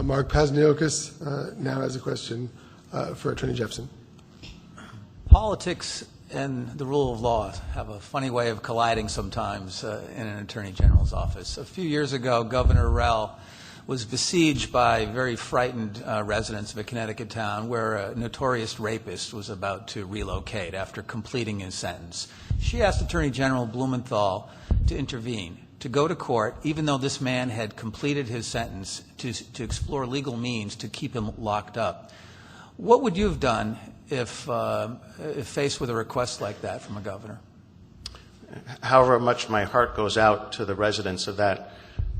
Mark Pazniokis now has a question for Attorney Jepsen. Politics and the rule of law have a funny way of colliding sometimes in an Attorney General's office. A few years ago, Governor Rell was besieged by very frightened residents of a Connecticut town where a notorious rapist was about to relocate after completing his sentence. She asked Attorney General Blumenthal to intervene, to go to court, even though this man had completed his sentence, to explore legal means to keep him locked up. What would you have done if faced with a request like that from a governor? However much my heart goes out to the residents of that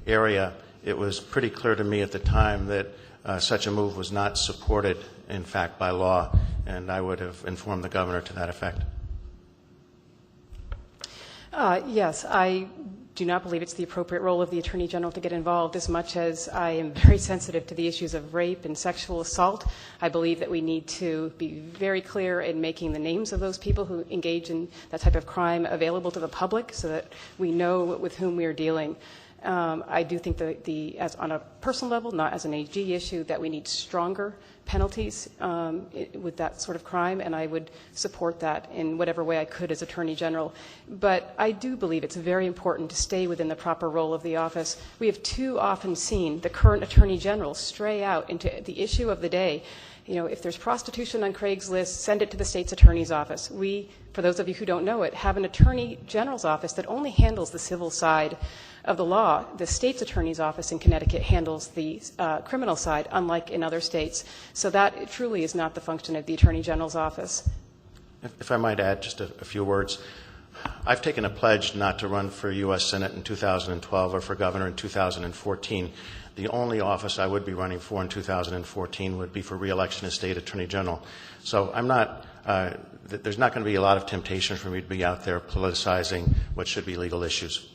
area, it was pretty clear to me at the time that such a move was not supported, in fact, by law, and I would have informed the governor to that effect. Yes, I do not believe it's the appropriate role of the Attorney General to get involved, as much as I am very sensitive to the issues of rape and sexual assault. I believe that we need to be very clear in making the names of those people who engage in that type of crime available to the public so that we know with whom we are dealing. I do think that as on a personal level, not as an AG issue, that we need stronger penalties with that sort of crime, and I would support that in whatever way I could as Attorney General. But I do believe it's very important to stay within the proper role of the office. We have too often seen the current Attorney General stray out into the issue of the day. You know, if there's prostitution on Craigslist, send it to the state's attorney's office. We, for those of you who don't know it, have an Attorney General's office that only handles the civil side of the law. The state's attorney's office in Connecticut handles the criminal side, unlike in other states. So that truly is not the function of the Attorney General's office. If I might add just a few words. I've taken a pledge not to run for U.S. Senate in 2012 or for governor in 2014. The only office I would be running for in 2014 would be for re-election as state attorney general. So I'm not, there's not going to be a lot of temptation for me to be out there politicizing what should be legal issues.